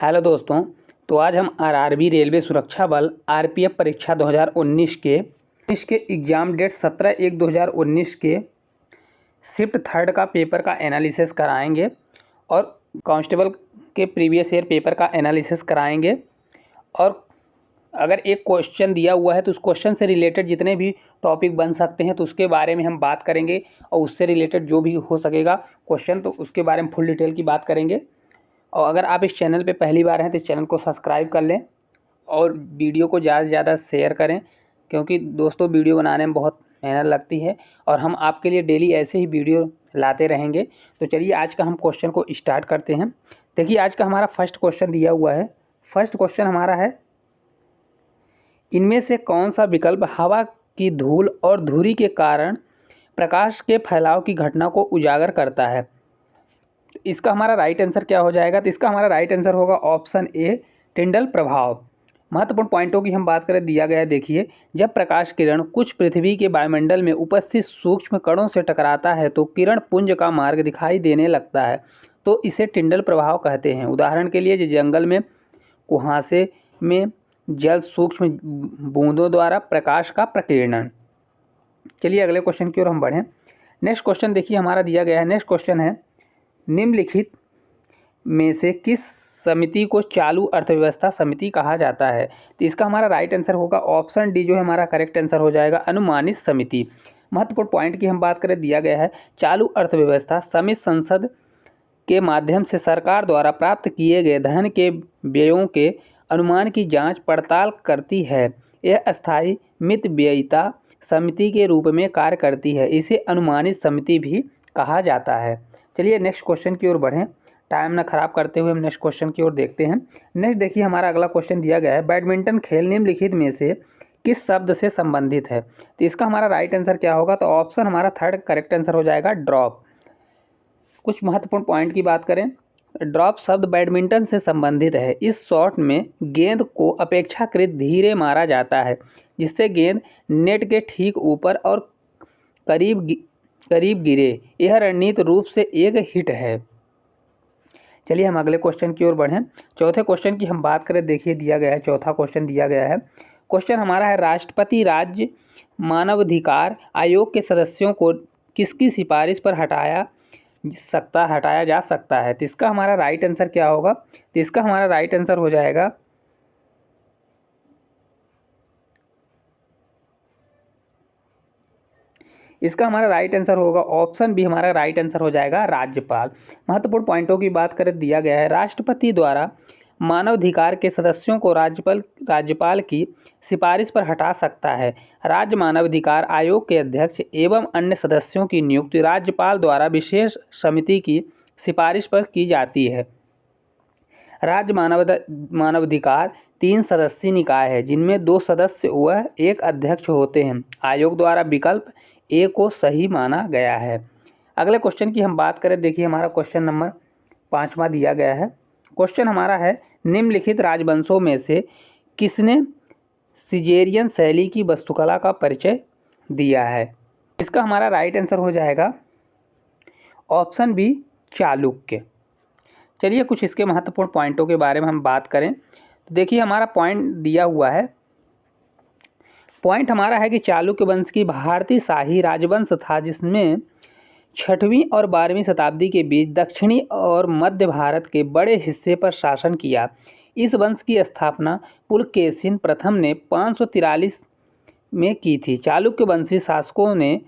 Hello दोस्तों। तो आज हम आरआरबी रेलवे सुरक्षा बल आरपीएफ परीक्षा 2019 के एग्ज़ाम डेट 17/1/2019 के शिफ्ट थर्ड का पेपर का एनालिसिस कराएंगे और कांस्टेबल के प्रीवियस ईयर पेपर का एनालिसिस कराएंगे। और अगर एक क्वेश्चन दिया हुआ है तो उस क्वेश्चन से रिलेटेड जितने भी टॉपिक बन सकते हैं तो उसके बारे में हम बात करेंगे, और उससे रिलेटेड जो भी हो सकेगा क्वेश्चन तो उसके बारे में फुल डिटेल की बात करेंगे। और अगर आप इस चैनल पे पहली बार हैं तो इस चैनल को सब्सक्राइब कर लें और वीडियो को ज़्यादा से ज़्यादा शेयर करें, क्योंकि दोस्तों वीडियो बनाने में बहुत मेहनत लगती है और हम आपके लिए डेली ऐसे ही वीडियो लाते रहेंगे। तो चलिए आज का हम क्वेश्चन को स्टार्ट करते हैं। देखिए आज का हमारा फर्स्ट क्वेश्चन दिया हुआ है। फर्स्ट क्वेश्चन हमारा है, इनमें से कौन सा विकल्प हवा की धूल और धुरी के कारण प्रकाश के फैलाव की घटना को उजागर करता है? इसका हमारा राइट आंसर क्या हो जाएगा? तो इसका हमारा राइट आंसर होगा ऑप्शन ए, टिंडल प्रभाव। महत्वपूर्ण पॉइंटों की हम बात करें, दिया गया है। देखिए, जब प्रकाश किरण कुछ पृथ्वी के वायुमंडल में उपस्थित सूक्ष्म कणों से टकराता है तो किरण पुंज का मार्ग दिखाई देने लगता है, तो इसे टिंडल प्रभाव कहते हैं। उदाहरण के लिए जंगल में कुहासे में जल सूक्ष्म बूंदों द्वारा प्रकाश का प्रकीर्णन। चलिए अगले क्वेश्चन की ओर हम बढ़ें। नेक्स्ट क्वेश्चन देखिए हमारा दिया गया है। नेक्स्ट क्वेश्चन है, निम्नलिखित में से किस समिति को चालू अर्थव्यवस्था समिति कहा जाता है? तो इसका हमारा राइट आंसर होगा ऑप्शन डी, जो है हमारा करेक्ट आंसर हो जाएगा, अनुमानित समिति। महत्वपूर्ण पॉइंट की हम बात करें, दिया गया है, चालू अर्थव्यवस्था समिति संसद के माध्यम से सरकार द्वारा प्राप्त किए गए धन के व्ययों के अनुमान की जांच पड़ताल करती है। यह अस्थायी मितव्ययिता समिति के रूप में कार्य करती है। इसे अनुमानित समिति भी कहा जाता है। चलिए नेक्स्ट क्वेश्चन की ओर बढ़ें, टाइम ना खराब करते हुए हम नेक्स्ट क्वेश्चन की ओर देखते हैं। नेक्स्ट देखिए हमारा अगला क्वेश्चन दिया गया है, बैडमिंटन खेल निम्नलिखित में से किस शब्द से संबंधित है? तो इसका हमारा राइट आंसर क्या होगा? तो ऑप्शन हमारा थर्ड करेक्ट आंसर हो जाएगा, ड्रॉप। कुछ महत्वपूर्ण पॉइंट की बात करें, ड्रॉप शब्द बैडमिंटन से संबंधित है। इस शॉट में गेंद को अपेक्षाकृत धीरे मारा जाता है, जिससे गेंद नेट के ठीक ऊपर और करीब गिरे। यह रणनीतिक रूप से एक हिट है। चलिए हम अगले क्वेश्चन की ओर बढ़ें। चौथे क्वेश्चन की हम बात करें, देखिए दिया गया है, चौथा क्वेश्चन दिया गया है। क्वेश्चन हमारा है, राष्ट्रपति राज्य मानवाधिकार आयोग के सदस्यों को किसकी सिफारिश पर हटाया जा सकता है? तो इसका हमारा राइट आंसर क्या होगा? तो इसका हमारा राइट आंसर हो जाएगा ऑप्शन बी, हमारा राइट आंसर हो जाएगा, राज्यपाल। महत्वपूर्ण पॉइंटों की बात करें, दिया गया है, राष्ट्रपति द्वारा मानवाधिकार के सदस्यों को राज्यपाल की सिफारिश पर हटा सकता है। राज्य मानवाधिकार आयोग के अध्यक्ष एवं अन्य सदस्यों की नियुक्ति राज्यपाल द्वारा विशेष समिति की सिफारिश पर की जाती है। राज्य मानवाधिकार 3 सदस्यीय निकाय है, जिनमें 2 सदस्य व 1 अध्यक्ष होते हैं। आयोग द्वारा विकल्प ए को सही माना गया है। अगले क्वेश्चन की हम बात करें, देखिए हमारा क्वेश्चन नंबर 5वां दिया गया है। क्वेश्चन हमारा है, निम्नलिखित राजवंशों में से किसने सिजेरियन शैली की वास्तुकला का परिचय दिया है? इसका हमारा राइट आंसर हो जाएगा ऑप्शन बी, चालुक्य। चलिए कुछ इसके महत्वपूर्ण पॉइंटों के बारे में हम बात करें, तो देखिए हमारा पॉइंट दिया हुआ है। पॉइंट हमारा है कि चालुक्य वंश की भारतीय शाही राजवंश था, जिसमें 6वीं और 12वीं शताब्दी के बीच दक्षिणी और मध्य भारत के बड़े हिस्से पर शासन किया। इस वंश की स्थापना पुलकेशिन प्रथम ने 543 में की थी। चालुक्य वंशी शासकों ने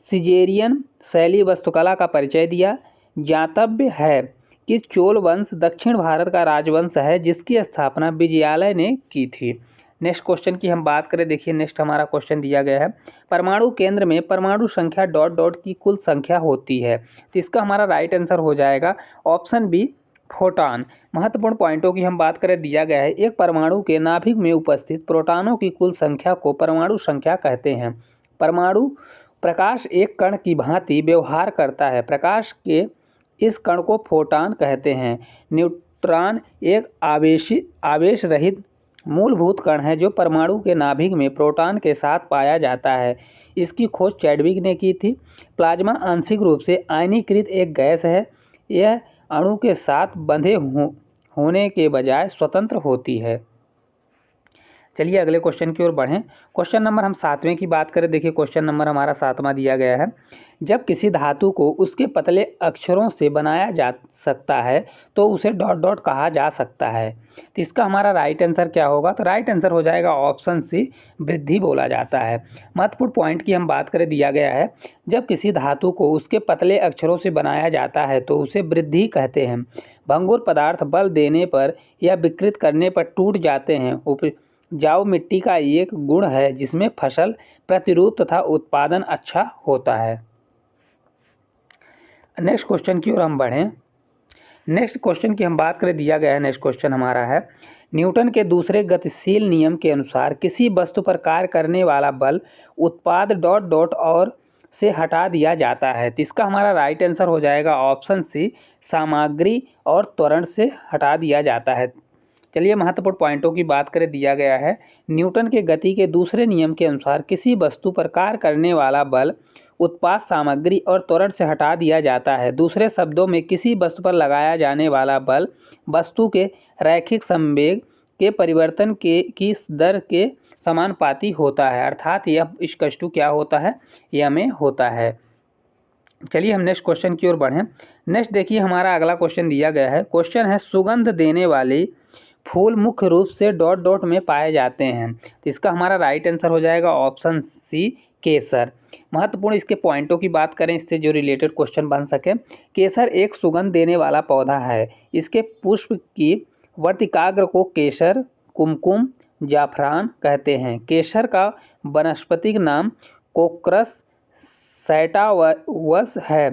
सिजेरियन शैली वास्तुकला का परिचय दिया। ज्ञातव्य है कि चोल वंश दक्षिण भारत का राजवंश है, जिसकी स्थापना विजयालय ने की थी। नेक्स्ट क्वेश्चन की हम बात करें, देखिए नेक्स्ट हमारा क्वेश्चन दिया गया है, परमाणु केंद्र में परमाणु संख्या ... की कुल संख्या होती है। तो इसका हमारा राइट आंसर हो जाएगा ऑप्शन बी, फोटॉन। महत्वपूर्ण पॉइंटों की हम बात करें, दिया गया है, एक परमाणु के नाभिक में उपस्थित प्रोटॉनों की कुल संख्या को परमाणु संख्या कहते हैं। परमाणु प्रकाश एक कण की भांति व्यवहार करता है। प्रकाश के इस कण को फोटॉन कहते हैं। न्यूट्रॉन एक आवेश रहित मूलभूत कण है, जो परमाणु के नाभिक में प्रोटॉन के साथ पाया जाता है। इसकी खोज चैडविक ने की थी। प्लाज्मा आंशिक रूप से आयनीकृत एक गैस है। यह अणु के साथ बंधे होने के बजाय स्वतंत्र होती है। चलिए अगले क्वेश्चन की ओर बढ़ें। क्वेश्चन नंबर हम 7वें की बात करें। देखिए क्वेश्चन नंबर हमारा 7वां दिया गया है। जब किसी धातु को उसके पतले अक्षरों से बनाया जा सकता है तो उसे डॉट डॉट कहा जा सकता है। तो इसका हमारा राइट आंसर क्या होगा? तो राइट आंसर हो जाएगा ऑप्शन सी, वृद्धि बोला जाता है। महत्वपूर्ण पॉइंट की हम बात करें, दिया गया है जब किसी धातु को उसके पतले अक्षरों से बनाया जाता है तो उसे वृद्धि कहते हैं। भंगुर पदार्थ बल देने पर या विकृत करने पर टूट जाते हैं। उपजाऊ मिट्टी का एक गुण है जिसमें फसल प्रतिरूप तथा उत्पादन अच्छा होता है। नेक्स्ट क्वेश्चन की ओर हम बढ़ें। नेक्स्ट क्वेश्चन की हम बात करें, दिया गया है नेक्स्ट क्वेश्चन हमारा है, न्यूटन के दूसरे गतिशील नियम के अनुसार किसी वस्तु पर कार्य करने वाला बल उत्पाद डॉट डॉट और से हटा दिया जाता है। तो इसका हमारा राइट आंसर हो जाएगा ऑप्शन सी, सामग्री और त्वरण से हटा दिया जाता है। चलिए महत्वपूर्ण पॉइंटों की बात करें, दिया गया है न्यूटन के गति के दूसरे नियम के अनुसार किसी वस्तु पर कार्य करने वाला बल उत्पाद सामग्री और त्वरण से हटा दिया जाता है। दूसरे शब्दों में किसी वस्तु पर लगाया जाने वाला बल वस्तु के रैखिक संवेग के परिवर्तन की दर के समानुपाती होता है, अर्थात यह इक्वल क्या होता है? यह में होता है। चलिए हम नेक्स्ट क्वेश्चन की ओर बढ़ें। नेक्स्ट देखिए हमारा अगला क्वेश्चन दिया गया है। क्वेश्चन है, सुगंध देने वाली फूल मुख्य रूप से डॉट डॉट में पाए जाते हैं। तो इसका हमारा राइट आंसर हो जाएगा ऑप्शन सी, केसर। महत्वपूर्ण इसके पॉइंटों की बात करें, इससे जो रिलेटेड क्वेश्चन बन सके। केसर एक सुगंध देने वाला पौधा है। इसके पुष्प की वर्तिकाग्र को केसर, कुमकुम, जाफरान कहते हैं। केसर का वनस्पतिक नाम कोक्रस सैटावस है।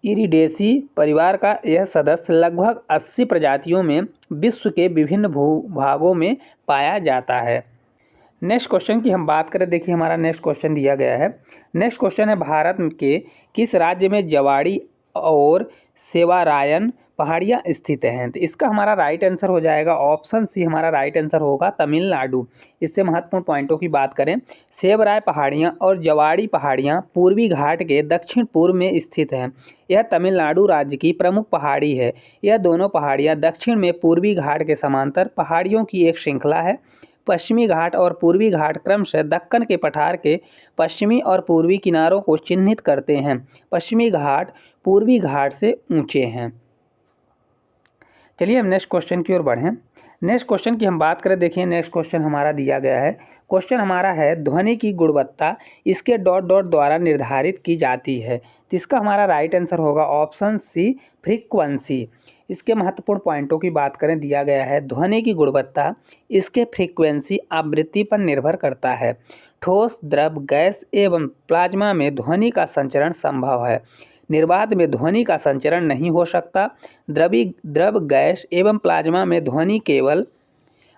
इरिडेसी परिवार का यह सदस्य लगभग 80 प्रजातियों में विश्व के विभिन्न भूभागों में पाया जाता है। नेक्स्ट क्वेश्चन की हम बात करें, देखिए हमारा नेक्स्ट क्वेश्चन दिया गया है। नेक्स्ट क्वेश्चन है, भारत के किस राज्य में जवाड़ी और सेवारायन पहाड़ियाँ स्थित हैं? तो इसका हमारा राइट आंसर हो जाएगा ऑप्शन सी, हमारा राइट आंसर होगा तमिलनाडु। इससे महत्वपूर्ण पॉइंटों की बात करें, सेवराय पहाड़ियाँ और जवाड़ी पहाड़ियाँ पूर्वी घाट के दक्षिण पूर्व में स्थित हैं। यह तमिलनाडु राज्य की प्रमुख पहाड़ी है। यह दोनों पहाड़ियाँ दक्षिण में पूर्वी घाट के समांतर पहाड़ियों की एक श्रृंखला है। पश्चिमी घाट और पूर्वी घाट क्रमशः दक्कन के पठार के पश्चिमी और पूर्वी किनारों को चिन्हित करते हैं। पश्चिमी घाट पूर्वी घाट से ऊंचे हैं। चलिए हम नेक्स्ट क्वेश्चन की ओर बढ़ें। नेक्स्ट क्वेश्चन की हम बात करें, देखिए नेक्स्ट क्वेश्चन हमारा दिया गया है। क्वेश्चन हमारा है, ध्वनि की गुणवत्ता इसके डॉट डॉट द्वारा निर्धारित की जाती है। तो इसका हमारा राइट आंसर होगा ऑप्शन सी, फ्रीक्वेंसी। इसके महत्वपूर्ण पॉइंटों की बात करें, दिया गया है ध्वनि की गुणवत्ता इसके फ्रीक्वेंसी आवृत्ति पर निर्भर करता है। ठोस, द्रव, गैस एवं प्लाज्मा में ध्वनि का संचरण संभव है। निर्वात में ध्वनि का संचरण नहीं हो सकता। द्रव, गैस एवं प्लाज्मा में ध्वनि केवल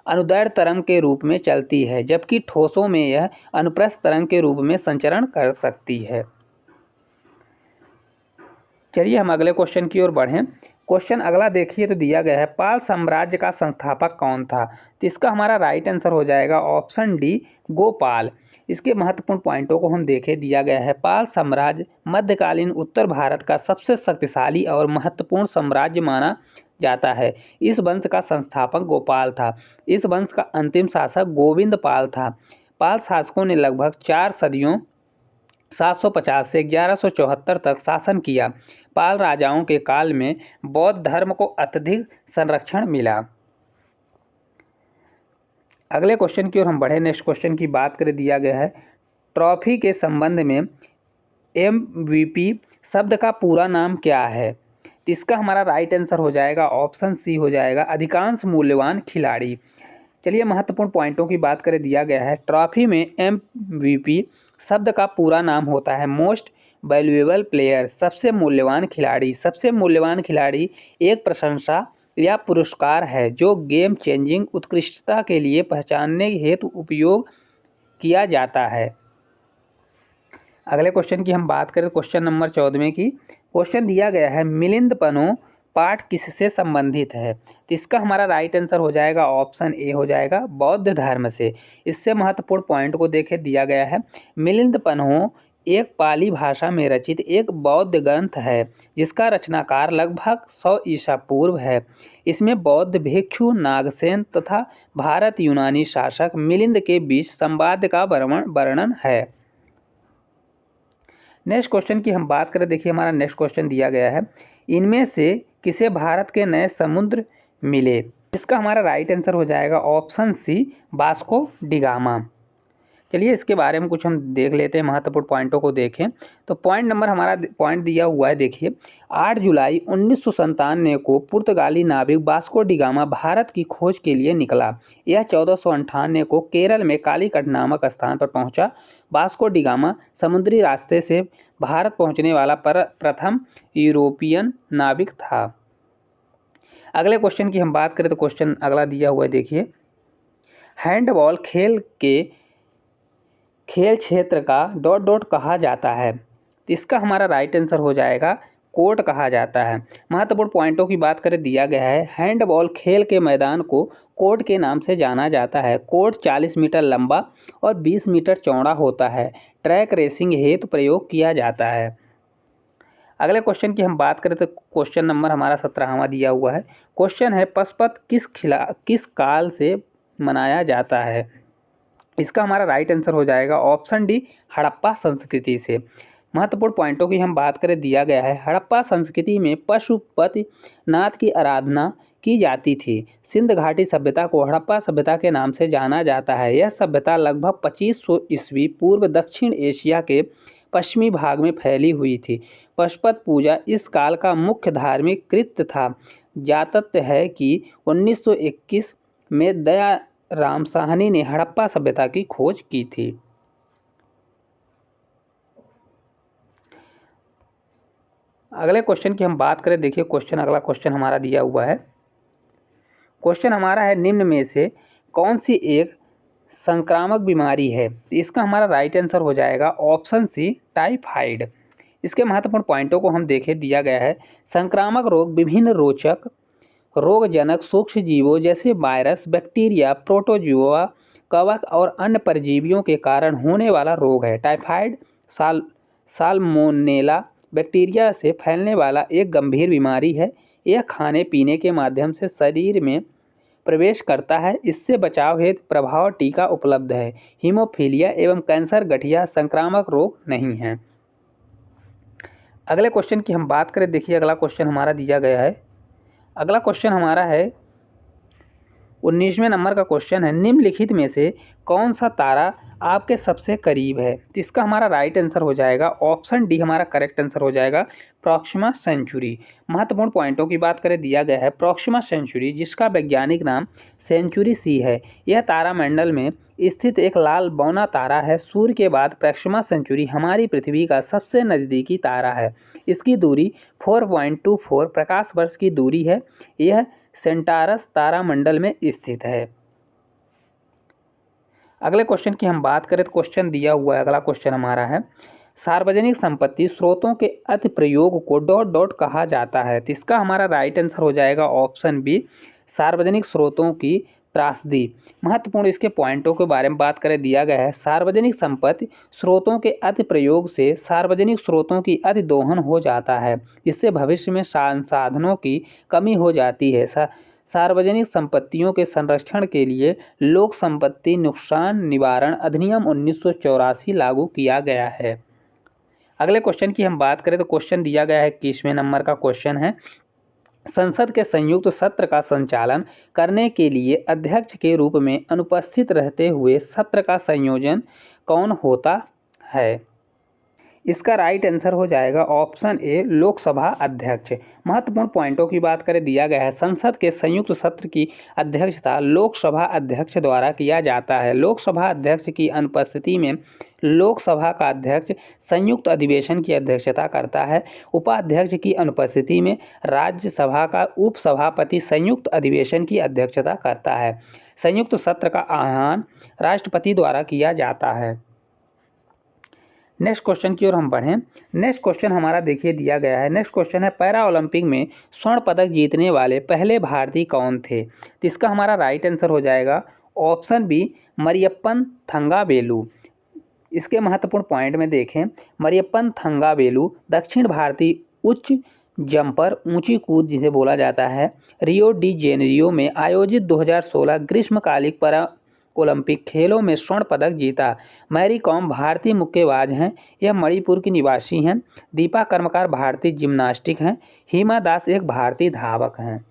अनुदैर्ध्य तरंग के रूप में चलती है, जबकि ठोसों में यह अनुप्रस्थ तरंग के रूप में संचरण कर सकती है। चलिए हम अगले क्वेश्चन की ओर बढ़ें। क्वेश्चन अगला देखिए, तो दिया गया है, पाल साम्राज्य का संस्थापक कौन था? तो इसका हमारा राइट आंसर हो जाएगा ऑप्शन डी, गोपाल। इसके महत्वपूर्ण पॉइंटों को हम देखें, दिया गया है पाल साम्राज्य मध्यकालीन उत्तर भारत का सबसे शक्तिशाली और महत्वपूर्ण साम्राज्य माना जाता है। इस वंश का संस्थापक गोपाल था। इस वंश का अंतिम शासक गोविंद पाल था। पाल शासकों ने लगभग 4 सदियों 750 से 1174 तक शासन किया। पाल राजाओं के काल में बौद्ध धर्म को अत्यधिक संरक्षण मिला। अगले क्वेश्चन की ओर हम बढ़े। नेक्स्ट क्वेश्चन की बात करें, दिया गया है, ट्रॉफी के संबंध में MVP शब्द का पूरा नाम क्या है? इसका हमारा राइट आंसर हो जाएगा ऑप्शन सी हो जाएगा, अधिकांश मूल्यवान खिलाड़ी। चलिए महत्वपूर्ण पॉइंटों की बात करें, दिया गया है ट्रॉफी में MVP शब्द का पूरा नाम होता है मोस्ट वैल्यूएबल प्लेयर, सबसे मूल्यवान खिलाड़ी। सबसे मूल्यवान खिलाड़ी एक प्रशंसा या पुरस्कार है जो गेम चेंजिंग उत्कृष्टता के लिए पहचानने हेतु उपयोग किया जाता है। अगले क्वेश्चन की हम बात करें, क्वेश्चन नंबर 14 की। क्वेश्चन दिया गया है, मिलिंद पनो पाठ किससे संबंधित है? तो इसका हमारा राइट आंसर हो जाएगा ऑप्शन ए हो जाएगा, बौद्ध धर्म से। इससे महत्वपूर्ण पॉइंट को देखें, दिया गया है मिलिंद पन्हों एक पाली भाषा में रचित एक बौद्ध ग्रंथ है जिसका रचनाकार लगभग 100 ईसा पूर्व है। इसमें बौद्ध भिक्षु नागसेन तथा भारत यूनानी शासक मिलिंद के बीच संवाद का वर्णन है। नेक्स्ट क्वेश्चन की हम बात करें, देखिए हमारा नेक्स्ट क्वेश्चन दिया गया है, इनमें से किसे भारत के नए समुद्र मिले? इसका हमारा राइट आंसर हो जाएगा ऑप्शन सी, वास्को डिगामा। चलिए इसके बारे में कुछ हम देख लेते हैं, महत्वपूर्ण पॉइंटों को देखें। तो पॉइंट नंबर हमारा पॉइंट दिया हुआ है, देखिए 8 जुलाई 1997 को पुर्तगाली नाविक वास्को डिगामा भारत की खोज के लिए निकला। यह 1498 को केरल में कालीकट नामक स्थान पर पहुंचा। वास्को डिगामा समुद्री रास्ते से भारत पहुंचने वाला प्रथम यूरोपियन नाविक था। अगले क्वेश्चन की हम बात करें तो क्वेश्चन अगला दिया हुआ है, देखिए हैंडबॉल खेल क्षेत्र का ... कहा जाता है। तो इसका हमारा राइट आंसर हो जाएगा कोर्ट कहा जाता है। महत्वपूर्ण पॉइंटों की बात करें, दिया गया है हैंडबॉल खेल के मैदान को कोर्ट के नाम से जाना जाता है। कोर्ट 40 मीटर लंबा और 20 मीटर चौड़ा होता है। ट्रैक रेसिंग हेतु प्रयोग किया जाता है। अगले क्वेश्चन की हम बात करें तो क्वेश्चन नंबर हमारा 17वां दिया हुआ है। क्वेश्चन है पशुपत किस काल से मनाया जाता है? इसका हमारा राइट आंसर हो जाएगा ऑप्शन डी, हड़प्पा संस्कृति से। महत्वपूर्ण पॉइंटों की हम बात करें, दिया गया है हड़प्पा संस्कृति में पशुपतिनाथ की आराधना की जाती थी। सिंध घाटी सभ्यता को हड़प्पा सभ्यता के नाम से जाना जाता है। यह सभ्यता लगभग 2500 ईस्वी पूर्व दक्षिण एशिया के पश्चिमी भाग में फैली हुई थी। पशुपत पूजा इस काल का मुख्य धार्मिक कृत्य था। ज्ञातव्य है कि 1921 में दया राम साहनी ने हड़प्पा सभ्यता की खोज की थी। अगले क्वेश्चन की हम बात करें, देखिए अगला क्वेश्चन हमारा दिया हुआ है। क्वेश्चन हमारा है निम्न में से कौन सी एक संक्रामक बीमारी है? इसका हमारा राइट आंसर हो जाएगा ऑप्शन सी, टाइफाइड। इसके महत्वपूर्ण पॉइंटों को हम देखें, दिया गया है संक्रामक रोग विभिन्न रोचक रोगजनक सूक्ष्म जीवों जैसे वायरस, बैक्टीरिया, प्रोटोजुआ, कवक और अन्य परजीवियों के कारण होने वाला रोग है। टाइफाइड साल्मोनेला बैक्टीरिया से फैलने वाला एक गंभीर बीमारी है। यह खाने पीने के माध्यम से शरीर में प्रवेश करता है। इससे बचाव हेतु प्रभावी टीका उपलब्ध है। हीमोफीलिया एवं कैंसर गठिया संक्रामक रोग नहीं हैं। अगले क्वेश्चन की हम बात करें, देखिए अगला क्वेश्चन हमारा दिया गया है। अगला क्वेश्चन हमारा है 19वें नंबर का क्वेश्चन है, निम्नलिखित में से कौन सा तारा आपके सबसे करीब है? तो इसका हमारा राइट आंसर हो जाएगा ऑप्शन डी, हमारा करेक्ट आंसर हो जाएगा प्रॉक्सिमा सेंचुरी। महत्वपूर्ण पॉइंटों की बात करें, दिया गया है प्रॉक्सिमा सेंचुरी जिसका वैज्ञानिक नाम सेंचुरी सी है। यह तारामंडल में स्थित एक लाल बौना तारा है। सूर्य के बाद प्रॉक्सिमा सेंचुरी हमारी पृथ्वी का सबसे नज़दीकी तारा है। इसकी दूरी 4.24 प्रकाश वर्ष की दूरी है। यह सेंटारस तारामंडल में स्थित है। अगले क्वेश्चन की हम बात करें तो क्वेश्चन दिया हुआ है, अगला क्वेश्चन हमारा है सार्वजनिक संपत्ति स्रोतों के अति प्रयोग को ... कहा जाता है। तो इसका हमारा राइट आंसर हो जाएगा ऑप्शन बी, सार्वजनिक स्रोतों की त्रासदी। महत्वपूर्ण इसके पॉइंटों के बारे में बात करें, दिया गया है सार्वजनिक संपत्ति स्रोतों के अति प्रयोग से सार्वजनिक स्रोतों की अति दोहन हो जाता है, जिससे भविष्य में संसाधनों की कमी हो जाती है। सार्वजनिक संपत्तियों के संरक्षण के लिए लोक संपत्ति नुकसान निवारण अधिनियम 1984 लागू किया गया है। अगले क्वेश्चन की हम बात करें तो क्वेश्चन दिया गया है 21वें नंबर का क्वेश्चन है, संसद के संयुक्त सत्र का संचालन करने के लिए अध्यक्ष के रूप में अनुपस्थित रहते हुए सत्र का संयोजन कौन होता है? इसका राइट आंसर हो जाएगा ऑप्शन ए, लोकसभा अध्यक्ष। महत्वपूर्ण पॉइंटों की बात करें, दिया गया है संसद के संयुक्त सत्र की अध्यक्षता लोकसभा अध्यक्ष द्वारा किया जाता है। लोकसभा अध्यक्ष की अनुपस्थिति में लोकसभा का अध्यक्ष संयुक्त अधिवेशन की अध्यक्षता करता है। उपाध्यक्ष की अनुपस्थिति में राज्यसभा का उपसभापति संयुक्त अधिवेशन की अध्यक्षता करता है। संयुक्त सत्र का आह्वान राष्ट्रपति द्वारा किया जाता है। नेक्स्ट क्वेश्चन की ओर हम बढ़ें। नेक्स्ट क्वेश्चन हमारा देखिए दिया गया है। नेक्स्ट क्वेश्चन है पैरा ओलंपिक में स्वर्ण पदक जीतने वाले पहले भारतीय कौन थे? तो इसका हमारा राइट आंसर हो जाएगा ऑप्शन बी, मरियप्पन थंगावेलु। इसके महत्वपूर्ण पॉइंट में देखें, मरियप्पन थंगावेलु दक्षिण भारतीय उच्च जंपर ऊंची कूद जिसे बोला जाता है, रियो डी जेनेरियो में आयोजित 2016 ग्रीष्मकालिक पैरा ओलंपिक खेलों में स्वर्ण पदक जीता। मैरी कॉम भारतीय मुक्केबाज हैं, यह मणिपुर की निवासी हैं। दीपा कर्मकार भारतीय जिम्नास्टिक हैं। हिमा दास एक भारतीय धावक हैं।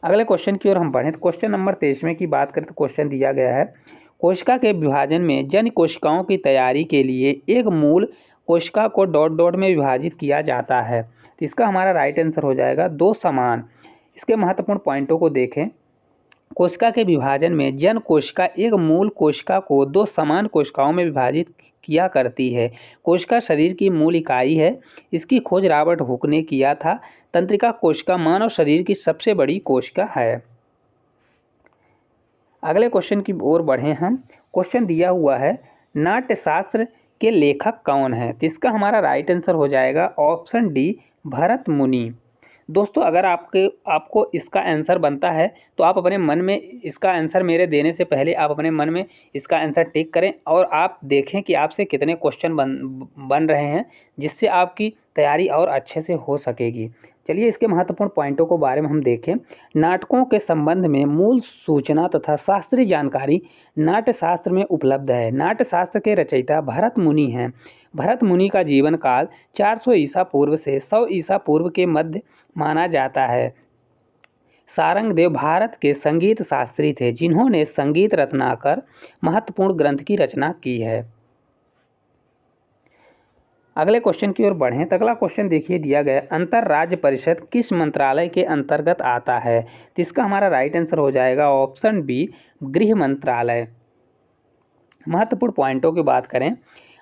अगले क्वेश्चन की ओर हम बढ़ें तो क्वेश्चन नंबर 23 की बात करें तो क्वेश्चन दिया गया है, कोशिका के विभाजन में जन कोशिकाओं की तैयारी के लिए एक मूल कोशिका को डॉट डॉट में विभाजित किया जाता है। तो इसका हमारा राइट आंसर हो जाएगा दो समान। इसके महत्वपूर्ण पॉइंटों को देखें, कोशिका के विभाजन में जन कोशिका एक मूल कोशिका को दो समान कोशिकाओं में विभाजित किया करती है। कोशिका शरीर की मूल इकाई है। इसकी खोज रॉबर्ट हुक ने किया था। तंत्रिका कोशिका मानव शरीर की सबसे बड़ी कोशिका है। अगले क्वेश्चन की ओर बढ़े हम। क्वेश्चन दिया हुआ है, नाट्यशास्त्र के लेखक कौन है? तो इसका हमारा राइट आंसर हो जाएगा ऑप्शन डी, भरत मुनि। दोस्तों, अगर आपको इसका आंसर बनता है तो आप अपने मन में इसका आंसर मेरे देने से पहले आप अपने मन में इसका आंसर टिक करें और आप देखें कि आपसे कितने क्वेश्चन बन रहे हैं, जिससे आपकी तैयारी और अच्छे से हो सकेगी। चलिए इसके महत्वपूर्ण पॉइंटों को बारे में हम देखें। नाटकों के संबंध में मूल सूचना तथा शास्त्रीय जानकारी नाट्यशास्त्र में उपलब्ध है। नाट्यशास्त्र के रचयिता भरत मुनि हैं। भरत मुनि का जीवन काल 400 ईसा पूर्व से 100 ईसा पूर्व के मध्य माना जाता है। सारंगदेव भारत के संगीत शास्त्री थे, जिन्होंने संगीत रत्नाकर महत्वपूर्ण ग्रंथ की रचना की है। अगले क्वेश्चन की ओर बढ़ें तो अगला क्वेश्चन देखिए दिया गया, अंतरराज्य परिषद किस मंत्रालय के अंतर्गत आता है? तो इसका हमारा राइट आंसर हो जाएगा ऑप्शन बी, गृह मंत्रालय। महत्वपूर्ण पॉइंटों की बात करें,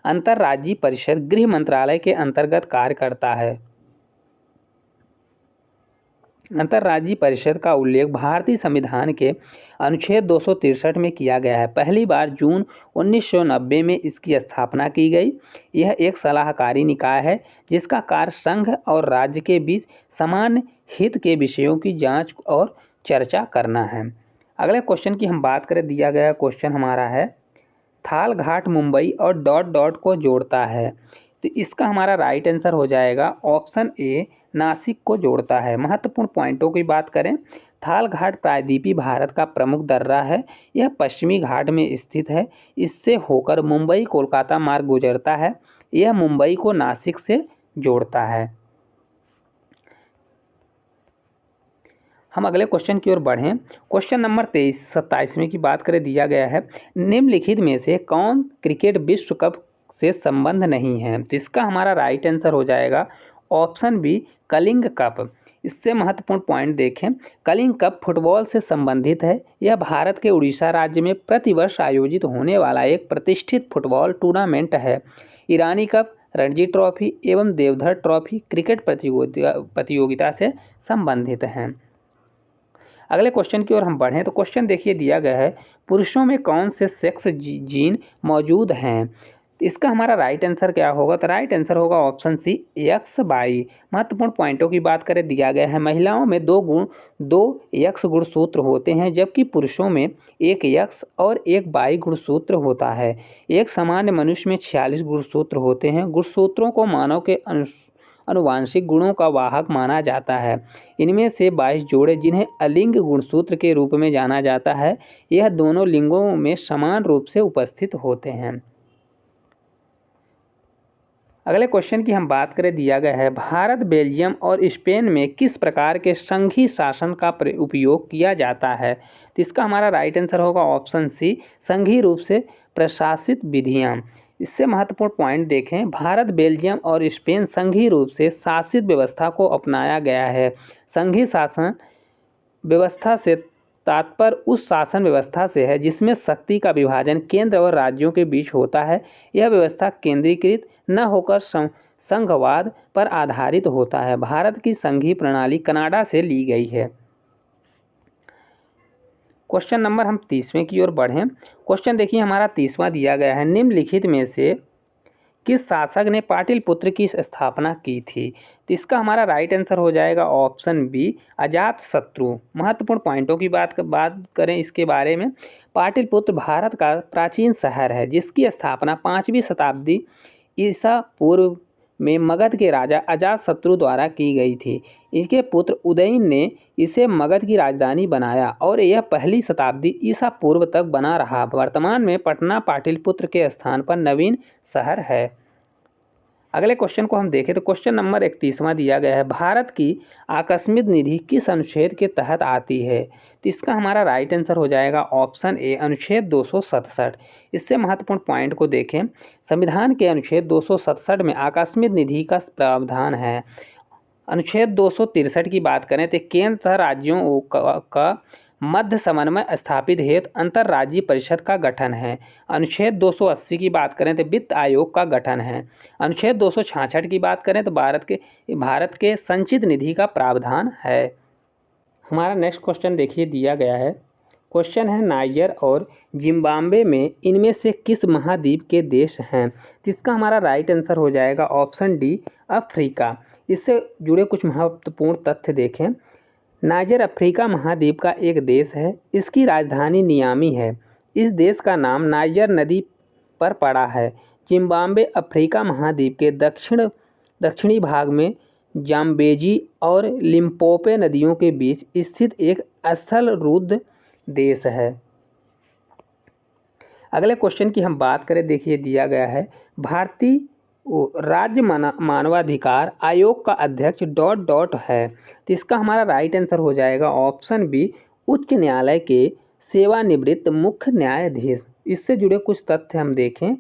अंतरराज्यीय परिषद गृह मंत्रालय के अंतर्गत कार्य करता है। अंतरराज्यीय परिषद का उल्लेख भारतीय संविधान के अनुच्छेद 263 में किया गया है। पहली बार जून 1990 में इसकी स्थापना की गई। यह एक सलाहकारी निकाय है जिसका कार्य संघ और राज्य के बीच समान हित के विषयों की जांच और चर्चा करना है। अगले क्वेश्चन की हम बात करें, दिया गया क्वेश्चन हमारा है, थाल घाट मुंबई और डॉट डॉट को जोड़ता है। तो इसका हमारा राइट आंसर हो जाएगा ऑप्शन ए, नासिक को जोड़ता है। महत्वपूर्ण पॉइंटों की बात करें, थाल घाट प्रायद्वीपीय भारत का प्रमुख दर्रा है। यह पश्चिमी घाट में स्थित है। इससे होकर मुंबई कोलकाता मार्ग गुजरता है। यह मुंबई को नासिक से जोड़ता है। हम अगले क्वेश्चन की ओर बढ़ें। क्वेश्चन नंबर 27 की बात करें, दिया गया है, निम्नलिखित में से कौन क्रिकेट विश्व कप से संबंध नहीं है? तो इसका हमारा राइट आंसर हो जाएगा ऑप्शन बी, कलिंग कप। इससे महत्वपूर्ण पॉइंट देखें, कलिंग कप फुटबॉल से संबंधित है। यह भारत के उड़ीसा राज्य में प्रतिवर्ष आयोजित होने वाला एक प्रतिष्ठित फुटबॉल टूर्नामेंट है। ईरानी कप, रणजी ट्रॉफी एवं देवधर ट्रॉफी क्रिकेट प्रतियोगिता से संबंधित हैं। अगले क्वेश्चन की ओर हम बढ़ें तो क्वेश्चन देखिए दिया गया है, पुरुषों में कौन से सेक्स जीन मौजूद हैं? इसका हमारा राइट आंसर क्या होगा? तो राइट आंसर होगा ऑप्शन सी, XY। महत्वपूर्ण पॉइंटों की बात करें, दिया गया है, महिलाओं में दो X गुणसूत्र होते हैं, जबकि पुरुषों में एक X और एक Y गुणसूत्र होता है। एक सामान्य मनुष्य में 46 गुणसूत्र होते हैं। गुणसूत्रों को मानव के अनुवांशिक गुणों का वाहक माना जाता है। इनमें से 22 जोड़े, जिन्हें अलिंग गुणसूत्र के रूप में जाना जाता है, यह दोनों लिंगों में समान रूप से उपस्थित होते हैं। अगले क्वेश्चन की हम बात करें, दिया गया है, भारत, बेल्जियम और स्पेन में किस प्रकार के संघीय शासन का उपयोग किया जाता है? तो इसका हमारा राइट आंसर होगा ऑप्शन सी, संघीय रूप से प्रशासित विधियां। इससे महत्वपूर्ण पॉइंट देखें, भारत, बेल्जियम और स्पेन संघीय रूप से शासित व्यवस्था को अपनाया गया है। संघीय शासन व्यवस्था से तात्पर्य उस शासन व्यवस्था से है जिसमें शक्ति का विभाजन केंद्र और राज्यों के बीच होता है। यह व्यवस्था केंद्रीकृत न होकर संघवाद पर आधारित होता है। भारत की संघीय प्रणाली कनाडा से ली गई है। क्वेश्चन नंबर हम 30वें की ओर बढ़ें। क्वेश्चन देखिए हमारा 30वां दिया गया है, निम्नलिखित में से किस शासक ने पाटलिपुत्र की स्थापना की थी? तो इसका हमारा राइट आंसर हो जाएगा ऑप्शन बी, अजातशत्रु। महत्वपूर्ण पॉइंटों की बात करें इसके बारे में। पाटलिपुत्र भारत का प्राचीन शहर है जिसकी स्थापना 5वीं शताब्दी ईसा पूर्व में मगध के राजा अजातशत्रु द्वारा की गई थी। इसके पुत्र उदयन ने इसे मगध की राजधानी बनाया और यह पहली शताब्दी ईसा पूर्व तक बना रहा। वर्तमान में पटना पाटलिपुत्र के स्थान पर नवीन शहर है। अगले क्वेश्चन को हम देखें तो क्वेश्चन नंबर 31वां दिया गया है, भारत की आकस्मिक निधि किस अनुच्छेद के तहत आती है? तो इसका हमारा राइट आंसर हो जाएगा ऑप्शन ए, अनुच्छेद 267। इससे महत्वपूर्ण पॉइंट को देखें। संविधान के अनुच्छेद 267 में आकस्मिक निधि का प्रावधान है। अनुच्छेद 263 की बात करें तो केंद्र तथा राज्यों का मध्य समन्वय स्थापित हेतु अंतर्राज्यीय परिषद का गठन है। अनुच्छेद 280 की बात करें तो वित्त आयोग का गठन है। अनुच्छेद 266 की बात करें तो भारत के संचित निधि का प्रावधान है। हमारा नेक्स्ट क्वेश्चन देखिए दिया गया है। क्वेश्चन है, नाइजर और जिम्बाब्वे में इनमें से किस महाद्वीप के देश हैं? जिसका हमारा राइट आंसर हो जाएगा ऑप्शन डी, अफ्रीका। इससे जुड़े कुछ महत्वपूर्ण तथ्य देखें। नाइजर अफ्रीका महाद्वीप का एक देश है। इसकी राजधानी नियामी है। इस देश का नाम नाइजर नदी पर पड़ा है। जिम्बाब्वे अफ्रीका महाद्वीप के दक्षिणी भाग में जाम्बेजी और लिम्पोपो नदियों के बीच स्थित एक स्थलरुद्ध देश है। अगले क्वेश्चन की हम बात करें, देखिए दिया गया है, भारतीय राज्य मानवाधिकार आयोग का अध्यक्ष ... है। तो इसका हमारा राइट आंसर हो जाएगा ऑप्शन बी, उच्च न्यायालय के सेवानिवृत्त मुख्य न्यायाधीश। इससे जुड़े कुछ तथ्य हम देखें।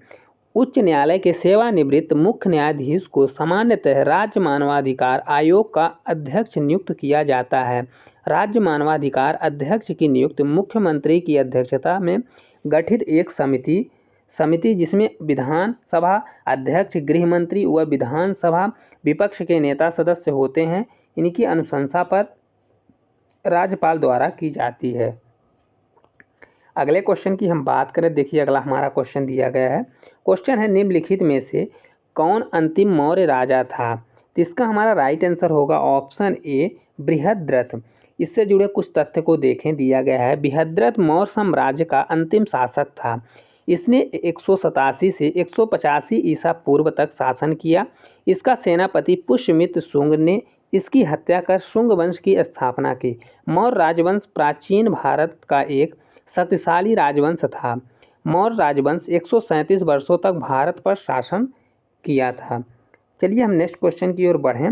उच्च न्यायालय के सेवानिवृत्त मुख्य न्यायाधीश को सामान्यतः राज्य मानवाधिकार आयोग का अध्यक्ष नियुक्त किया जाता है। राज्य मानवाधिकार अध्यक्ष की नियुक्ति मुख्यमंत्री की अध्यक्षता में गठित एक समिति जिसमें विधानसभा अध्यक्ष, गृह मंत्री व विधानसभा विपक्ष के नेता सदस्य होते हैं। इनकी अनुशंसा पर राज्यपाल द्वारा की जाती है। अगले क्वेश्चन की हम बात करें, देखिए अगला हमारा क्वेश्चन दिया गया है। क्वेश्चन है, निम्नलिखित में से कौन अंतिम मौर्य राजा था? तो इसका हमारा राइट आंसर होगा ऑप्शन ए, बृहद्रथ। इससे जुड़े कुछ तथ्य को देखें। दिया गया है, बृहद्रथ मौर्य साम्राज्य का अंतिम शासक था। इसने 187 से 185 ईसा पूर्व तक शासन किया। इसका सेनापति पुष्यमित्र शुंग ने इसकी हत्या कर शुंग वंश की स्थापना की। मौर्य राजवंश प्राचीन भारत का एक शक्तिशाली राजवंश था। मौर्य राजवंश 137 वर्षों तक भारत पर शासन किया था। चलिए हम नेक्स्ट क्वेश्चन की ओर बढ़ें।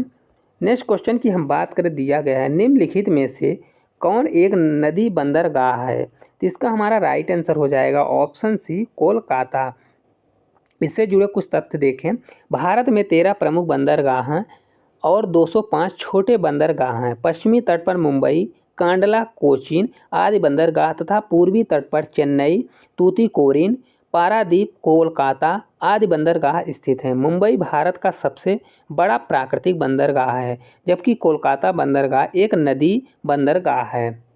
नेक्स्ट क्वेश्चन की हम बात करें, दिया गया है, निम्नलिखित में से कौन एक नदी बंदरगाह है? तो इसका हमारा राइट आंसर हो जाएगा ऑप्शन सी, कोलकाता। इससे जुड़े कुछ तथ्य देखें। भारत में 13 प्रमुख बंदरगाह हैं और 205 छोटे बंदरगाह हैं। पश्चिमी तट पर मुंबई, कांडला, कोचीन आदि बंदरगाह तथा पूर्वी तट पर चेन्नई, तूतीकोरिन, पारादीप, कोलकाता आदि बंदरगाह स्थित हैं। मुंबई भारत का सबसे बड़ा प्राकृतिक बंदरगाह है, जबकि कोलकाता बंदरगाह एक नदी बंदरगाह है।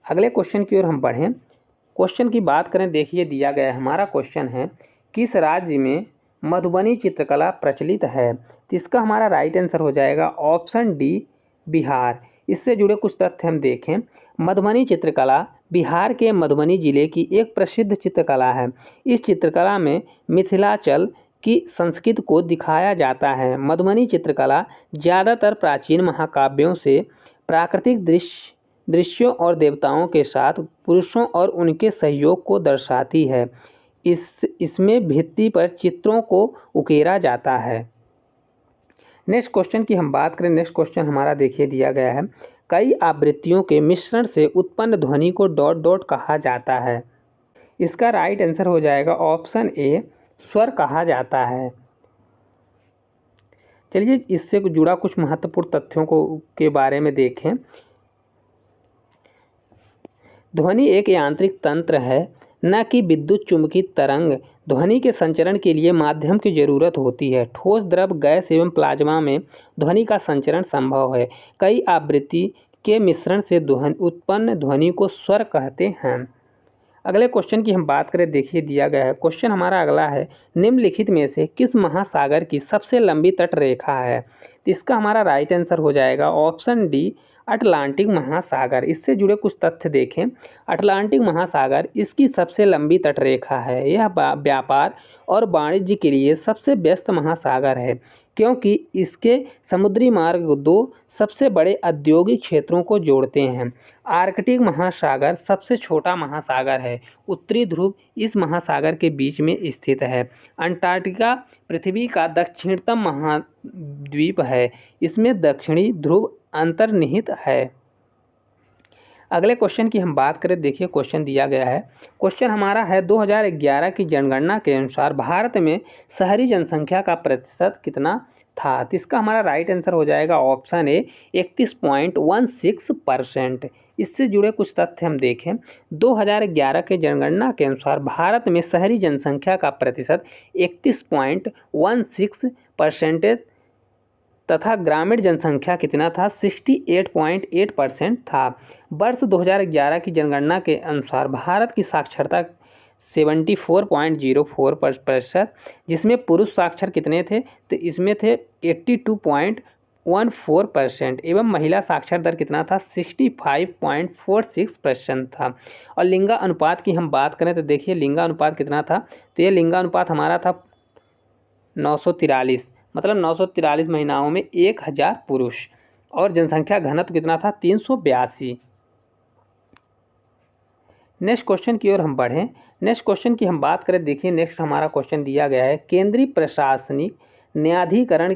अगले क्वेश्चन की ओर हम बढ़ें। क्वेश्चन की बात करें, देखिए दिया गया है, हमारा क्वेश्चन है, किस राज्य में मधुबनी चित्रकला प्रचलित है? तो इसका हमारा राइट आंसर हो जाएगा ऑप्शन डी, बिहार। इससे जुड़े कुछ तथ्य हम देखें। मधुबनी चित्रकला बिहार के मधुबनी जिले की एक प्रसिद्ध चित्रकला है। इस चित्रकला में मिथिलांचल की संस्कृति को दिखाया जाता है। मधुबनी चित्रकला ज़्यादातर प्राचीन महाकाव्यों से प्राकृतिक दृश्यों और देवताओं के साथ पुरुषों और उनके सहयोग को दर्शाती है। इसमें भित्ति पर चित्रों को उकेरा जाता है। नेक्स्ट क्वेश्चन की हम बात करें। नेक्स्ट क्वेश्चन हमारा देखिए दिया गया है, कई आवृत्तियों के मिश्रण से उत्पन्न ध्वनि को ... कहा जाता है। इसका राइट आंसर हो जाएगा ऑप्शन ए, स्वर कहा जाता है। चलिए इससे जुड़ा कुछ महत्वपूर्ण तथ्यों के बारे में देखें। ध्वनि एक यांत्रिक तंत्र है, न कि विद्युत चुम्बकीय तरंग। ध्वनि के संचरण के लिए माध्यम की जरूरत होती है। ठोस, द्रव, गैस एवं प्लाज्मा में ध्वनि का संचरण संभव है। कई आवृत्ति के मिश्रण से उत्पन्न ध्वनि को स्वर कहते हैं। अगले क्वेश्चन की हम बात करें, देखिए दिया गया है क्वेश्चन हमारा अगला है, निम्नलिखित में से किस महासागर की सबसे लंबी तट रेखा है। तो इसका हमारा राइट आंसर हो जाएगा ऑप्शन डी, अटलांटिक महासागर। इससे जुड़े कुछ तथ्य देखें। अटलांटिक महासागर इसकी सबसे लंबी तट रेखा है। यह व्यापार और वाणिज्य के लिए सबसे व्यस्त महासागर है, क्योंकि इसके समुद्री मार्ग दो सबसे बड़े औद्योगिक क्षेत्रों को जोड़ते हैं। आर्कटिक महासागर सबसे छोटा महासागर है। उत्तरी ध्रुव इस महासागर के बीच में स्थित है। अंटार्कटिका पृथ्वी का दक्षिणतम महाद्वीप है। इसमें दक्षिणी ध्रुव अंतर्निहित है। अगले क्वेश्चन की हम बात करें, देखिए क्वेश्चन दिया गया है। क्वेश्चन हमारा है 2011 की जनगणना के अनुसार भारत में शहरी जनसंख्या का प्रतिशत कितना था। तो इसका हमारा राइट आंसर हो जाएगा ऑप्शन ए, 31.16%। इससे जुड़े कुछ तथ्य हम देखें। 2011 के जनगणना के अनुसार भारत में शहरी जनसंख्या का प्रतिशत 31.16% तथा ग्रामीण जनसंख्या कितना था, 68.8% था। वर्ष 2011 की जनगणना के अनुसार भारत की साक्षरता 74.04%, जिसमें पुरुष साक्षर कितने थे, तो इसमें थे 82.14% एवं महिला साक्षर दर कितना था, 65.46% था। और लिंगा अनुपात की हम बात करें तो देखिए लिंगा अनुपात कितना था, तो ये लिंगा अनुपात हमारा था 943, मतलब 943 महिलाओं में 1000 पुरुष। और जनसंख्या घनत्व कितना था, 382। नेक्स्ट क्वेश्चन की ओर हम बढ़ें। नेक्स्ट क्वेश्चन की हम बात करें, देखिए नेक्स्ट हमारा क्वेश्चन दिया गया है, केंद्रीय प्रशासनिक न्यायाधिकरण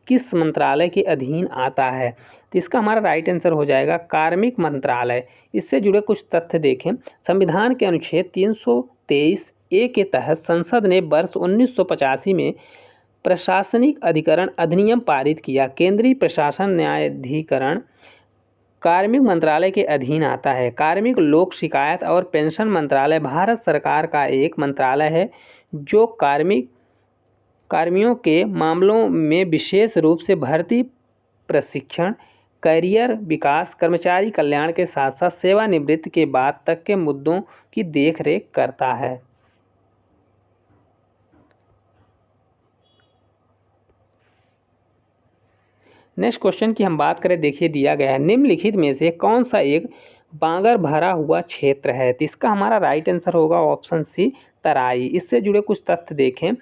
किस मंत्रालय के अधीन आता है। तो इसका हमारा राइट आंसर हो जाएगा कार्मिक मंत्रालय। इससे जुड़े कुछ तथ्य देखें। संविधान के अनुच्छेद 323A के तहत संसद ने वर्ष 1985 में प्रशासनिक अधिकरण अधिनियम पारित किया। केंद्रीय प्रशासन न्यायाधिकरण कार्मिक मंत्रालय के अधीन आता है। कार्मिक लोक शिकायत और पेंशन मंत्रालय भारत सरकार का एक मंत्रालय है जो कार्मिकों के मामलों में विशेष रूप से भर्ती, प्रशिक्षण, करियर विकास, कर्मचारी कल्याण के साथ साथ सेवानिवृत्ति के बाद तक के मुद्दों की देखरेख करता है। नेक्स्ट क्वेश्चन की हम बात करें, देखिए दिया गया है, निम्नलिखित में से कौन सा एक बांगर भरा हुआ क्षेत्र है। तो इसका हमारा राइट आंसर होगा ऑप्शन सी, तराई। इससे जुड़े कुछ तथ्य देखें।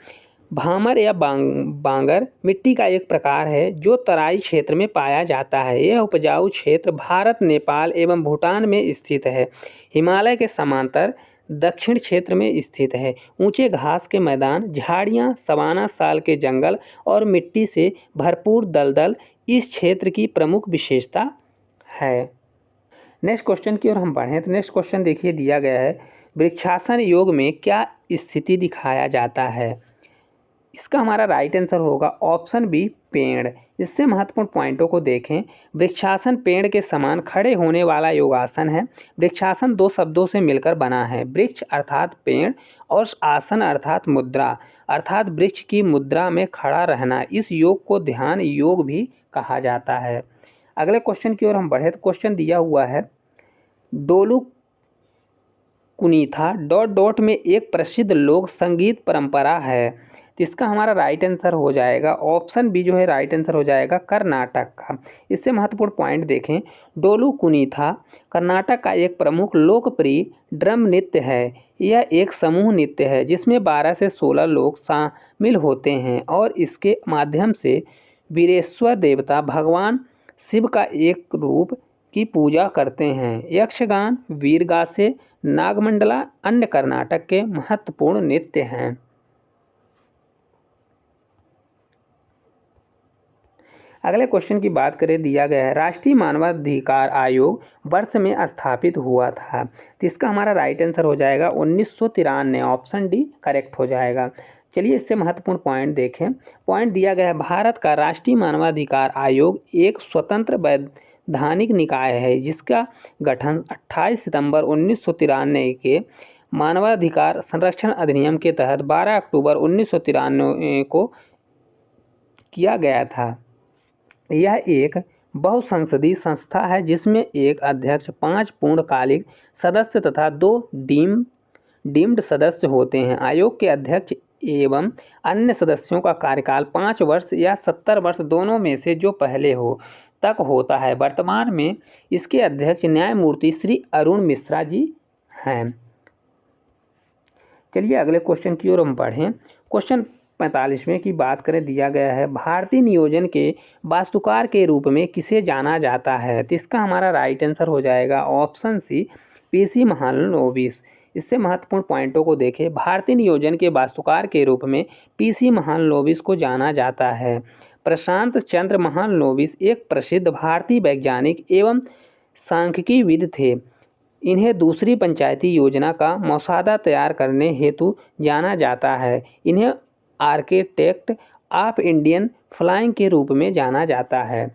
भामर या बांगर मिट्टी का एक प्रकार है जो तराई क्षेत्र में पाया जाता है। यह उपजाऊ क्षेत्र भारत, नेपाल एवं भूटान में स्थित है। हिमालय के समांतर दक्षिण क्षेत्र में स्थित है। ऊंचे घास के मैदान, झाड़ियाँ, सवाना साल के जंगल और मिट्टी से भरपूर दलदल इस क्षेत्र की प्रमुख विशेषता है। नेक्स्ट क्वेश्चन की ओर हम बढ़ें तो नेक्स्ट क्वेश्चन देखिए दिया गया है, वृक्षासन योग में क्या स्थिति दिखाया जाता है। इसका हमारा राइट आंसर होगा ऑप्शन बी, पेड़। इससे महत्वपूर्ण पॉइंटों को देखें। वृक्षासन पेड़ के समान खड़े होने वाला योगासन है। वृक्षासन दो शब्दों से मिलकर बना है, वृक्ष अर्थात पेड़ और आसन अर्थात मुद्रा, अर्थात वृक्ष की मुद्रा में खड़ा रहना। इस योग को ध्यान योग भी कहा जाता है। अगले क्वेश्चन की ओर हम बढ़े तो क्वेश्चन दिया हुआ है, डोलू कुनीथा ... में एक प्रसिद्ध लोक संगीत परंपरा है। तो इसका हमारा राइट आंसर हो जाएगा ऑप्शन बी, जो है राइट आंसर हो जाएगा कर्नाटक का। इससे महत्वपूर्ण पॉइंट देखें। डोलू कुनीथा कर्नाटक का एक प्रमुख लोकप्रिय ड्रम नृत्य है। यह एक समूह नृत्य है जिसमें 12 से 16 लोग शामिल होते हैं और इसके माध्यम से वीरेश्वर देवता भगवान शिव का एक रूप की पूजा करते हैं। यक्षगान, वीरगासे, नागमंडला अन्य कर्नाटक के महत्वपूर्ण नृत्य हैं। अगले क्वेश्चन की बात करें, दिया गया है, राष्ट्रीय मानवाधिकार आयोग वर्ष में स्थापित हुआ था। तो इसका हमारा राइट आंसर हो जाएगा 1993, ऑप्शन डी करेक्ट हो जाएगा। चलिए इससे महत्वपूर्ण पॉइंट देखें। पॉइंट दिया गया है, भारत का राष्ट्रीय मानवाधिकार आयोग एक स्वतंत्र वैधानिक निकाय है जिसका गठन 28 सितंबर 1993 के मानवाधिकार संरक्षण अधिनियम के तहत 12 अक्टूबर 1993 को किया गया था। यह एक बहुसंसदीय संस्था है जिसमें एक अध्यक्ष, 5 पूर्णकालिक सदस्य तथा 2 डीम्ड सदस्य होते हैं। आयोग के अध्यक्ष एवं अन्य सदस्यों का कार्यकाल 5 वर्ष या 70 वर्ष दोनों में से जो पहले हो तक होता है। वर्तमान में इसके अध्यक्ष न्यायमूर्ति श्री अरुण मिश्रा जी हैं। चलिए अगले क्वेश्चन की ओर हम पढ़ें। क्वेश्चन 45वें की बात करें, दिया गया है भारतीय नियोजन के वास्तुकार के रूप में किसे जाना जाता है। तो इसका हमारा राइट आंसर हो जाएगा ऑप्शन सी, पीसी महालनोबिस। इससे महत्वपूर्ण पॉइंटों को देखें। भारतीय नियोजन के वास्तुकार के रूप में पीसी महालनोबिस को जाना जाता है। प्रशांत चंद्र महालनोबिस एक प्रसिद्ध भारतीय वैज्ञानिक एवं सांख्यिकीविद थे। इन्हें दूसरी पंचायती योजना का मसौदा तैयार करने हेतु जाना जाता है। इन्हें आर्किटेक्ट ऑफ इंडियन फ्लाइंग के रूप में जाना जाता है।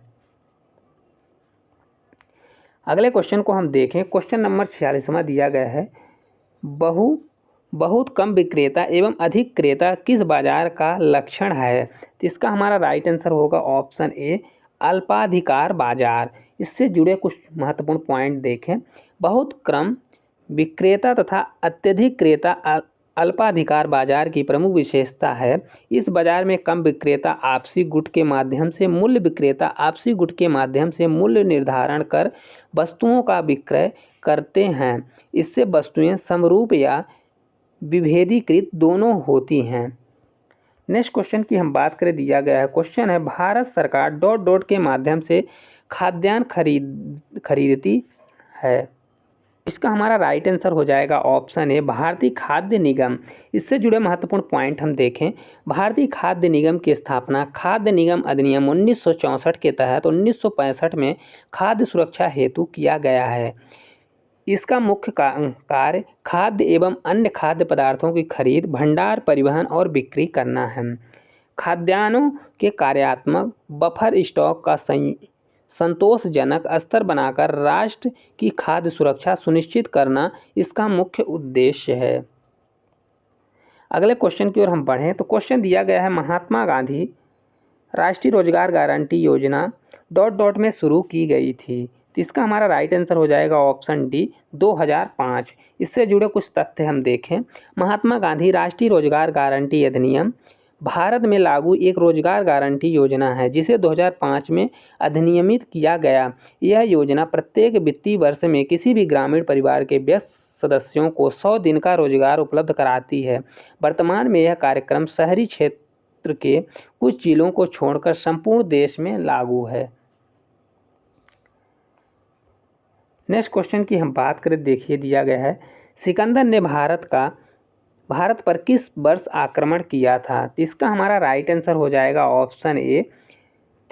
अगले क्वेश्चन को हम देखें। क्वेश्चन नंबर 46वां दिया गया है बहुत कम विक्रेता एवं अधिक क्रेता किस बाजार का लक्षण है। तो इसका हमारा राइट आंसर होगा ऑप्शन ए, अल्पाधिकार बाजार। इससे जुड़े कुछ महत्वपूर्ण पॉइंट देखें। बहुत कम विक्रेता तथा अत्यधिक क्रेता अल्पाधिकार बाजार की प्रमुख विशेषता है। इस बाजार में कम विक्रेता आपसी गुट के माध्यम से मूल्य विक्रेता आपसी गुट के माध्यम से मूल्य निर्धारण कर वस्तुओं का विक्रय करते हैं। इससे वस्तुएं समरूप या विभेदीकृत दोनों होती हैं। नेक्स्ट क्वेश्चन की हम बात करें, दिया गया है क्वेश्चन है भारत सरकार ... के माध्यम से खाद्यान्न खरीदती है। इसका हमारा राइट आंसर हो जाएगा ऑप्शन ए, भारतीय खाद्य निगम। इससे जुड़े महत्वपूर्ण पॉइंट हम देखें। भारतीय खाद्य निगम की स्थापना खाद्य निगम अधिनियम 1964 के तहत 1965 में खाद्य सुरक्षा हेतु किया गया है। इसका मुख्य कार्य खाद्य एवं अन्य खाद्य पदार्थों की खरीद, भंडार, परिवहन और बिक्री करना है। खाद्यान्नों के कार्यात्मक बफर स्टॉक का संतोषजनक स्तर बनाकर राष्ट्र की खाद्य सुरक्षा सुनिश्चित करना इसका मुख्य उद्देश्य है। अगले क्वेश्चन की ओर हम बढ़ें तो क्वेश्चन दिया गया है महात्मा गांधी राष्ट्रीय रोजगार गारंटी योजना ... में शुरू की गई थी। तो इसका हमारा राइट आंसर हो जाएगा ऑप्शन डी, 2005। इससे जुड़े कुछ तथ्य हम देखें। महात्मा गांधी राष्ट्रीय रोजगार गारंटी अधिनियम भारत में लागू एक रोजगार गारंटी योजना है जिसे 2005 में अधिनियमित किया गया। यह योजना प्रत्येक वित्तीय वर्ष में किसी भी ग्रामीण परिवार के व्यस्त सदस्यों को 100 दिन का रोजगार उपलब्ध कराती है। वर्तमान में यह कार्यक्रम शहरी क्षेत्र के कुछ जिलों को छोड़कर संपूर्ण देश में लागू है। नेक्स्ट क्वेश्चन की हम बात करें, देखिए दिया गया है सिकंदर ने भारत पर किस वर्ष आक्रमण किया था। तो इसका हमारा राइट आंसर हो जाएगा ऑप्शन ए,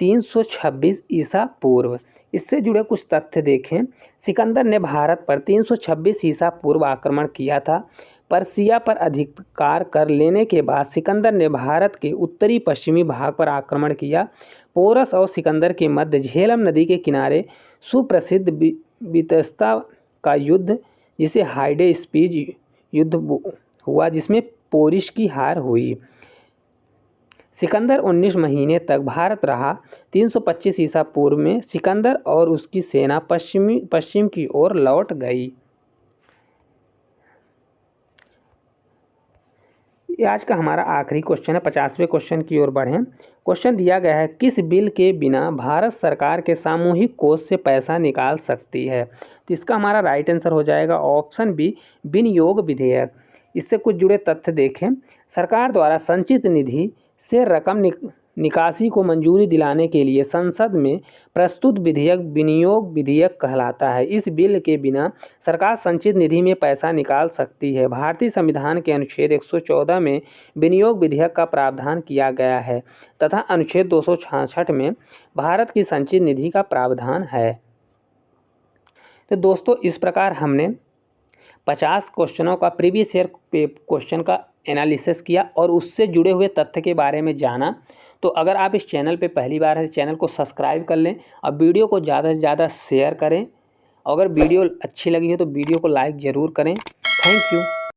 326 ईसा पूर्व। इससे जुड़े कुछ तथ्य देखें। सिकंदर ने भारत पर 326 ईसा पूर्व आक्रमण किया था। पर्सिया पर अधिकार कर लेने के बाद सिकंदर ने भारत के उत्तरी पश्चिमी भाग पर आक्रमण किया। पोरस और सिकंदर के मध्य झेलम नदी के किनारे सुप्रसिद्ध वितस्ता का युद्ध, जिसे हाइडे स्पीज युद्ध हुआ, जिसमें पोरिश की हार हुई। सिकंदर 19 महीने तक भारत रहा। 325 ईसा पूर्व में सिकंदर और उसकी सेना पश्चिम की ओर लौट गई। ये आज का हमारा आखिरी क्वेश्चन है। 50वें क्वेश्चन की ओर बढ़ें। क्वेश्चन दिया गया है किस बिल के बिना भारत सरकार के सामूहिक कोष से पैसा निकाल सकती है। तो इसका हमारा राइट आंसर हो जाएगा ऑप्शन बी, विनियोग विधेयक। इससे कुछ जुड़े तथ्य देखें। सरकार द्वारा संचित निधि से रकम निकासी को मंजूरी दिलाने के लिए संसद में प्रस्तुत विधेयक विनियोग विधेयक कहलाता है। इस बिल के बिना सरकार संचित निधि में पैसा निकाल सकती है। भारतीय संविधान के अनुच्छेद 114 में विनियोग विधेयक का प्रावधान किया गया है तथा अनुच्छेद 266 में भारत की संचित निधि का प्रावधान है। तो दोस्तों, इस प्रकार हमने 50 क्वेश्चनों का प्रीवियस ईयर क्वेश्चन का एनालिसिस किया और उससे जुड़े हुए तथ्य के बारे में जाना। तो अगर आप इस चैनल पे पहली बार है, चैनल को सब्सक्राइब कर लें और वीडियो को ज़्यादा से ज़्यादा शेयर करें। अगर वीडियो अच्छी लगी है तो वीडियो को लाइक ज़रूर करें। Thank you.